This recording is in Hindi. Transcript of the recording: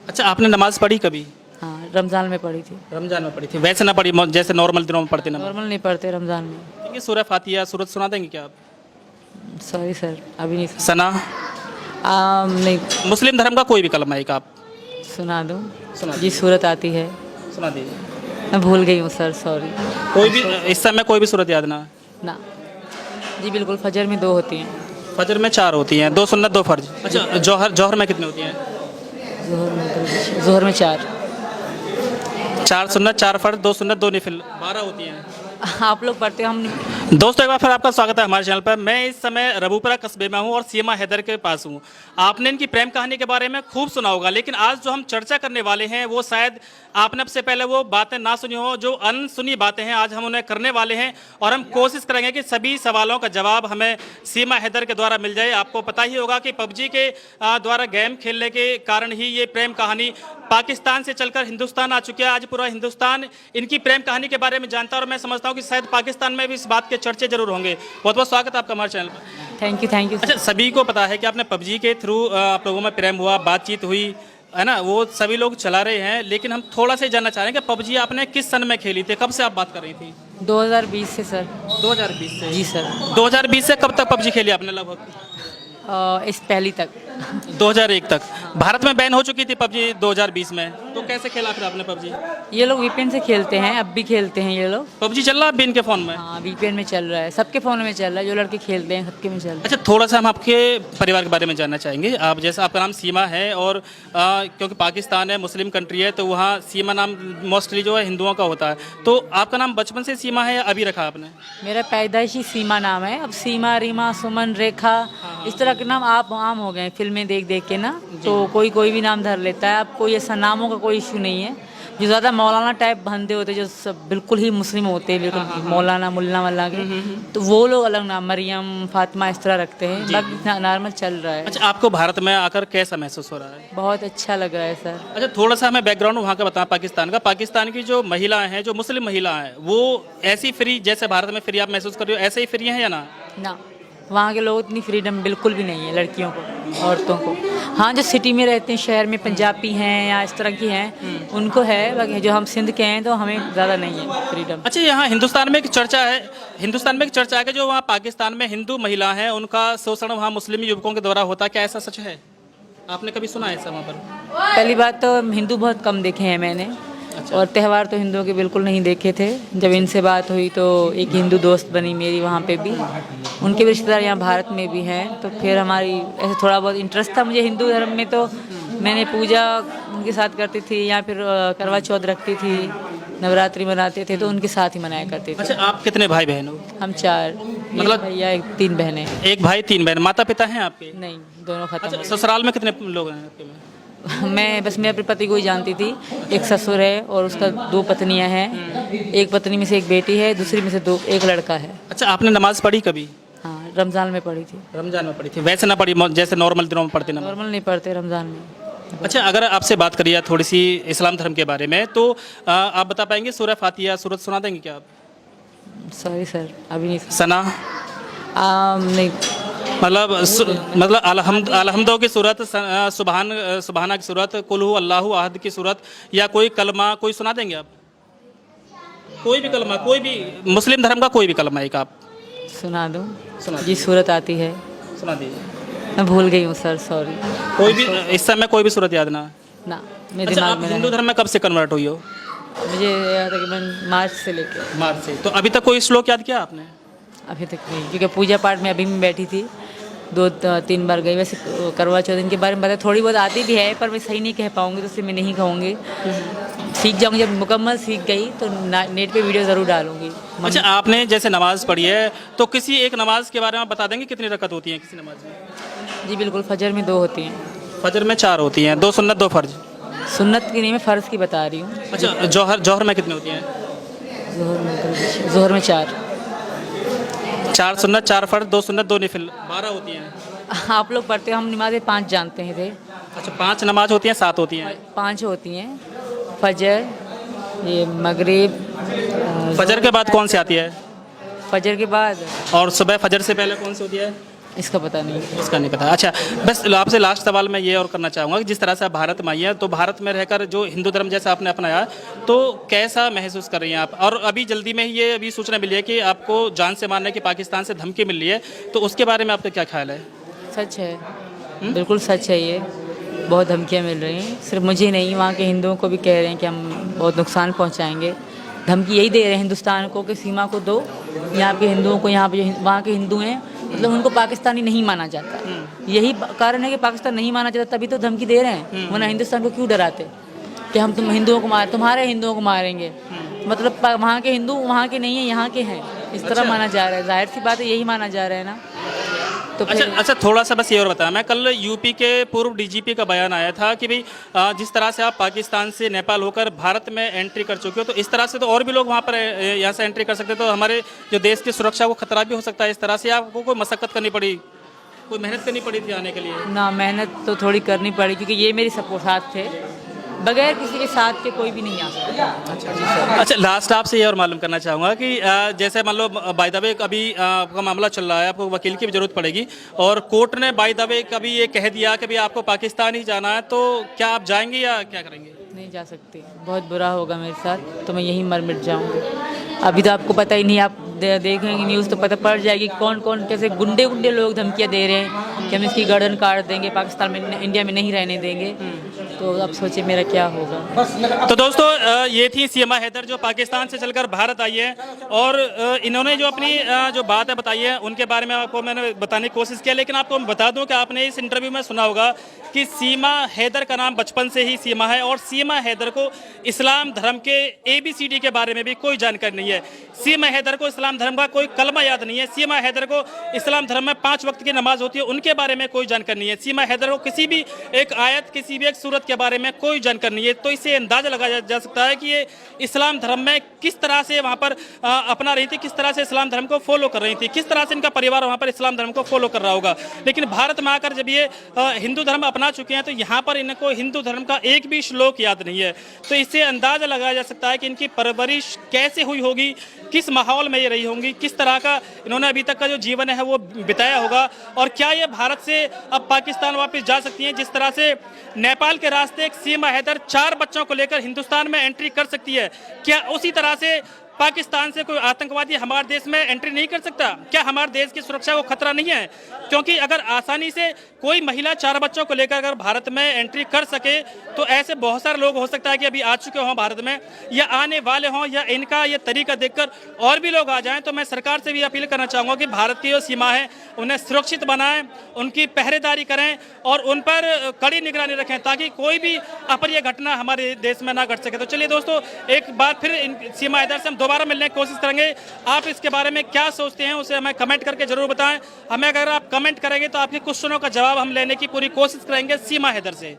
अच्छा, आपने नमाज़ पढ़ी कभी? हाँ, रमज़ान में पढ़ी थी। रमज़ान में पढ़ी थी, वैसे ना पढ़ी जैसे नॉर्मल दिनों में पढ़ते नमाज़? नॉर्मल नहीं पढ़ते रमज़ान में। ठीक है, सूरह फातिहा सूरत सुना देंगे क्या आप? सॉरी सर, अभी नहीं सना? नहीं मुस्लिम धर्म का कोई भी कलमा एक आप सुना दूँ। सुना जी सूरत आती है, सुना दीजिए। मैं भूल गई हूँ सर, सॉरी। कोई भी इस समय कोई भी सूरत याद ना? ना जी, बिल्कुल फजर में 2 होती हैं। फजर में 4 होती हैं, 2 सुन्नत 2 फ़र्ज। अच्छा, जौहर में कितनी होती हैं? ज़ोहर में 4। 4 सुन्नत 4 फ़र्ज 2 सुन्नत 2 नफिल 12 होती हैं। आप लोग पढ़ते हो, हम नहीं। दोस्तों, एक बार फिर आपका स्वागत है हमारे चैनल पर। मैं इस समय रबूपुरा कस्बे में हूँ और सीमा हैदर के पास हूँ। आपने इनकी प्रेम कहानी के बारे में खूब सुना होगा, लेकिन आज जो हम चर्चा करने वाले हैं वो शायद आपने अब से पहले वो बातें ना सुनी हो, जो अनसुनी बातें हैं आज हम उन्हें करने वाले हैं और हम कोशिश करेंगे कि सभी सवालों का जवाब हमें सीमा हैदर के द्वारा मिल जाए। आपको पता ही होगा कि पबजी के द्वारा गेम खेलने के कारण ही ये प्रेम कहानी पाकिस्तान से चलकर हिंदुस्तान आ चुकी है। आज पूरा हिंदुस्तान इनकी प्रेम कहानी के बारे में जानता है और मैं समझता हूँ कि शायद पाकिस्तान में भी इस बात के चर्चे जरूर होंगे। बहुत बहुत स्वागत है आपका हमारे चैनल पर। Thank you. अच्छा, सभी को पता है कि आपने पबजी के थ्रू आप लोगों में प्रेम हुआ, बातचीत हुई, है ना, वो सभी लोग चला रहे हैं, लेकिन हम थोड़ा सा जानना चाह रहे हैं कि पबजी आपने किस सन में खेली थी, कब से आप बात कर रही थी? 2020 से सर। 2020 से? जी सर। 2020 से कब तक पबजी खेली आपने लगभग? इस पहली तक। 2001 तक। भारत में बैन हो चुकी थी पबजी 2020 में, तो कैसे खेला फिर आपने पबजी? ये लोग वीपीएन से खेलते हैं, अब भी खेलते हैं ये लोग। पबजी चल रहा है अभी इनके फ़ोन में? हाँ, वीपीएन में चल रहा है, सबके फ़ोन में चल रहा है, जो लड़के खेलते हैं सबके में चल रहा है। अच्छा, थोड़ा सा हम आपके परिवार के बारे में जानना चाहेंगे। आप जैसा आपका नाम सीमा है और क्योंकि पाकिस्तान है, मुस्लिम कंट्री है, तो वहाँ सीमा नाम मोस्टली जो है हिंदुओं का होता है, तो आपका नाम बचपन से सीमा है या अभी रखा आपने? मेरा पैदाइशी सीमा नाम है, अब सीमा, रीमा, सुमन, रेखा, इस तरह के नाम आप आम हो गए फिल्में देख देख के ना, तो कोई भी नाम धर लेता है। अब कोई ऐसा नामों का कोई इशू नहीं है। जो ज़्यादा मौलाना टाइप बंदे होते हैं, जो सब बिल्कुल ही मुस्लिम होते हैं, बिल्कुल मौलाना मुल्ला वल्ला के, तो वो लोग अलग नाम, मरियम, फातिमा इस तरह रखते हैं। बाकी नॉर्मल चल रहा है। अच्छा, आपको भारत में आकर कैसा महसूस हो रहा है? बहुत अच्छा लग रहा है सर। अच्छा, थोड़ा सा हमें बैकग्राउंड वहाँ का बताएं पाकिस्तान का। पाकिस्तान की जो महिलाएं हैं, जो मुस्लिम महिलाएं हैं, वो ऐसी फ्री जैसे भारत में फ्री आप महसूस कर रहे हो, ऐसे ही फ्री हैं या ना? ना, वहाँ के लोग इतनी फ्रीडम बिल्कुल भी नहीं है लड़कियों को, औरतों को। हाँ, जो सिटी में रहते हैं, शहर में, पंजाबी हैं या इस तरह की हैं, उनको है, बाकी जो हम सिंध के हैं तो हमें ज़्यादा नहीं है फ्रीडम। अच्छा, यहाँ हिंदुस्तान में एक चर्चा है कि जो वहाँ पाकिस्तान में हिंदू महिला हैं उनका शोषण वहाँ मुस्लिम युवकों के द्वारा होता है, क्या ऐसा सच है? आपने कभी सुना है ऐसा वहाँ पर? पहली बात तो हिंदू बहुत कम देखे हैं मैंने। अच्छा। और त्यौहार तो हिंदुओं के बिल्कुल नहीं देखे थे। जब इनसे बात हुई तो एक हिंदू दोस्त बनी मेरी वहाँ पे भी, उनके भी रिश्तेदार यहाँ भारत में भी हैं, तो फिर हमारी ऐसे थोड़ा बहुत इंटरेस्ट था मुझे हिंदू धर्म में, तो मैंने पूजा उनके साथ करती थी, या फिर करवा चौथ रखती थी, नवरात्रि मनाते थे तो उनके साथ ही मनाया करते थे। अच्छा, आप कितने भाई बहन हो? हम 4, मतलब भैया 3 बहनें। एक भाई 3 बहन। माता पिता हैं आपके? नहीं, दोनों खत्म अच्छा, हो ससुराल में कितने लोग हैं आपके में? गए। मैं बस, मैं अपने पति को ही जानती थी। एक ससुर है और उसका 2 पत्नियां हैं। एक पत्नी में से एक बेटी है, दूसरी में से 1 लड़का है। अच्छा, आपने नमाज पढ़ी कभी? हाँ, रमज़ान में पढ़ी थी। रमजान में पढ़ी थी, वैसे ना पढ़ी जैसे नॉर्मल दिनों में पढ़ते नमाज? नॉर्मल नहीं पढ़ते रमज़ान में। अच्छा, अगर आपसे बात करिए थोड़ी सी इस्लाम धर्म के बारे में, तो आप बता पाएंगे सूरह फातिहा सूरत सुना देंगे क्या आप? सॉरी सर, अभी नहीं। सना? नहीं। मतलब अलहम्दो की सूरत, सुबहाना की सूरत, कुल हु अल्लाहु अहद की सूरत, या कोई कलमा कोई सुना देंगे आप? कोई भी कलमा, कोई भी मुस्लिम धर्म का कोई भी कलमा एक आप सुना दूँ? सुना जी सूरत आती है, सुना दीजिए। मैं भूल गई हूँ सर, सॉरी। कोई भी इस समय कोई भी सूरत याद ना? ना, मेरे अच्छा, दिमाग आप में हिंदू नहीं। धर्म में कब से कन्वर्ट हुई हो? मुझे तकरीबन मार्च से लेकर मार्च से। तो अभी तक कोई श्लोक याद किया आपने? अभी तक नहीं, क्योंकि पूजा पाठ में अभी मैं बैठी थी, 2-3 बार गई। वैसे करवा चौथ इनके बारे में बताया, थोड़ी बहुत आती भी है, पर मैं सही नहीं कह पाऊँगी, तो इसलिए मैं नहीं कहूँगी। सीख जाऊँगी, जब मुकम्मल सीख गई तो नेट पे वीडियो ज़रूर डालूँगी। अच्छा, आपने जैसे नमाज़ पढ़ी है, तो किसी एक नमाज के बारे में बता देंगे कितनी रकत होती है किसी नमाज में? जी बिल्कुल, फजर में 2 होती हैं। फजर में 4 होती हैं, 2 सुन्नत 2 फ़र्ज। सुन्नत की नहीं, मैं फ़र्ज़ की बता रही हूँ। अच्छा, जौहर में कितनी होती हैं? ज़ोहर में 4। 4 सुन्नत 4 फ़र्ज 2 सुन्नत 2 नफिल 12 होती हैं। आप लोग पढ़ते हो, हम नमाज़ें 5 जानते हैं थे। अच्छा, 5 नमाज होती हैं, 7 होती हैं? 5 होती हैं। फजर, ये मगरिब, फजर के बाद कौन सी आती है? फजर के बाद, और सुबह फजर से पहले कौन सी होती है? इसका पता नहीं। उसका नहीं पता। अच्छा, बस आपसे लास्ट सवाल मैं ये और करना चाहूँगा कि जिस तरह से आप भारत में आई हैं, तो भारत में रहकर जो हिंदू धर्म जैसा आपने अपनाया, तो कैसा महसूस कर रही हैं आप? और अभी जल्दी में ही ये अभी सूचना मिली है कि आपको जान से मारने की पाकिस्तान से धमकी मिल रही है, तो उसके बारे में आपका क्या ख्याल है? सच है, बिल्कुल सच है ये। बहुत धमकियाँ मिल रही हैं, सिर्फ मुझे नहीं, वहाँ के हिंदुओं को भी कह रहे हैं कि हम बहुत नुकसान पहुँचाएंगे। धमकी यही दे रहे हैं हिंदुस्तान को कि सीमा को दो, यहाँ के हिंदुओं को, यहाँ पे जो वहाँ के हिंदू हैं, मतलब उनको पाकिस्तानी नहीं माना जाता। यही कारण है कि पाकिस्तान नहीं माना जाता, तभी तो धमकी दे रहे हैं। वरना हिंदुस्तान को क्यों डराते कि हम तुम हिंदुओं को तुम्हारे हिंदुओं को मारेंगे। मतलब वहाँ के हिंदू वहाँ के नहीं है, यहाँ के हैं, इस तरह माना जा रहा है। जाहिर सी बात है, यही माना जा रहा है ना। तो अच्छा, थोड़ा सा बस ये और बताना, मैं कल यूपी के पूर्व डीजीपी का बयान आया था कि भाई जिस तरह से आप पाकिस्तान से नेपाल होकर भारत में एंट्री कर चुके हो, तो इस तरह से तो और भी लोग वहाँ पर यहाँ से एंट्री कर सकते, तो हमारे जो देश की सुरक्षा को खतरा भी हो सकता है। इस तरह से आपको कोई मशक्कत करनी पड़ी, कोई मेहनत करनी पड़ी थी आने के लिए? ना, मेहनत तो थोड़ी करनी पड़ी, क्योंकि ये मेरी सपोर्ट साथ थे, बगैर किसी के साथ के कोई भी नहीं आ सकता। अच्छा, लास्ट आपसे ये और मालूम करना चाहूँगा कि जैसे मान लो बाय द वे कभी आपका मामला चल रहा है, आपको वकील की भी जरूरत पड़ेगी, और कोर्ट ने बाय द वे कभी ये कह दिया कि भाई आपको पाकिस्तान ही जाना है, तो क्या आप जाएंगे या क्या करेंगे? नहीं जा सकती, बहुत बुरा होगा मेरे साथ, तो मैं यहीं मर मिट जाऊंगी। अभी तो आपको पता ही नहीं, आप देखेंगे न्यूज़ तो पता पड़ जाएगी कौन कौन कैसे गुंडे लोग धमकियाँ दे रहे हैं कि हम इसकी गर्दन काट देंगे, पाकिस्तान में, इंडिया में नहीं रहने देंगे। तो अब सोचिए मेरा क्या होगा। तो दोस्तों, ये थी सीमा हैदर जो पाकिस्तान से चलकर भारत आई है, और इन्होंने जो अपनी जो बातें बताई है उनके बारे में आपको मैंने बताने की कोशिश किया। लेकिन आपको मैं बता दूं कि आपने इस इंटरव्यू में सुना होगा कि सीमा हैदर का नाम बचपन से ही सीमा है, और सीमा हैदर को इस्लाम धर्म के ABCD के बारे में भी कोई जानकारी नहीं है। सीमा हैदर को इस्लाम धर्म का कोई कलमा याद नहीं है। सीमा हैदर को इस्लाम धर्म में 5 वक्त की नमाज होती है, उनके बारे में कोई जानकारी नहीं है। सीमा हैदर को किसी भी एक आयत, किसी भी एक सूरत के बारे में कोई जानकारी नहीं है। तो इससे अंदाजा लगाया जा सकता है कि ये इस्लाम धर्म में किस तरह से वहाँ पर अपना रही थी, किस तरह से इस्लाम धर्म को फॉलो कर रही थी, किस तरह से इनका परिवार वहाँ पर इस्लाम धर्म को फॉलो कर रहा होगा। लेकिन भारत में आकर जब ये हिंदू धर्म अपना चुके हैं, तो यहाँ पर इनको हिंदू धर्म का एक भी श्लोक याद नहीं है। तो इससे अंदाजा लगाया जा सकता है कि इनकी परवरिश कैसे हुई होगी, किस माहौल में ये रही होंगी, किस तरह का इन्होंने अभी तक का जो जीवन है वो बिताया होगा, और क्या ये भारत से अब पाकिस्तान वापस जा सकती हैं। जिस तरह से नेपाल के रास्ते एक सीमा हैदर 4 बच्चों को लेकर हिंदुस्तान में एंट्री कर सकती है, क्या उसी तरह से पाकिस्तान से कोई आतंकवादी हमारे देश में एंट्री नहीं कर सकता? क्या हमारे देश की सुरक्षा को खतरा नहीं है? क्योंकि अगर आसानी से कोई महिला 4 बच्चों को लेकर अगर भारत में एंट्री कर सके, तो ऐसे बहुत सारे लोग हो सकता है कि अभी आ चुके हों भारत में, या आने वाले हों, या इनका ये तरीका देखकर और भी लोग आ जाएं। तो मैं सरकार से भी अपील करना चाहूँगा कि भारत की जो सीमा है उन्हें सुरक्षित बनाएं, उनकी पहरेदारी करें और उन पर कड़ी निगरानी रखें, ताकि कोई भी अप्रिय घटना हमारे देश में ना घट सके। तो चलिए दोस्तों, एक बार फिर सीमा हैदर से हम दोबारा मिलने की कोशिश करेंगे। आप इसके बारे में क्या सोचते हैं उसे हमें कमेंट करके जरूर बताएं। हमें अगर आप कमेंट करेंगे तो आपके क्वेश्चनों का जवाब हम लेने की पूरी कोशिश करेंगे सीमा हैदर से।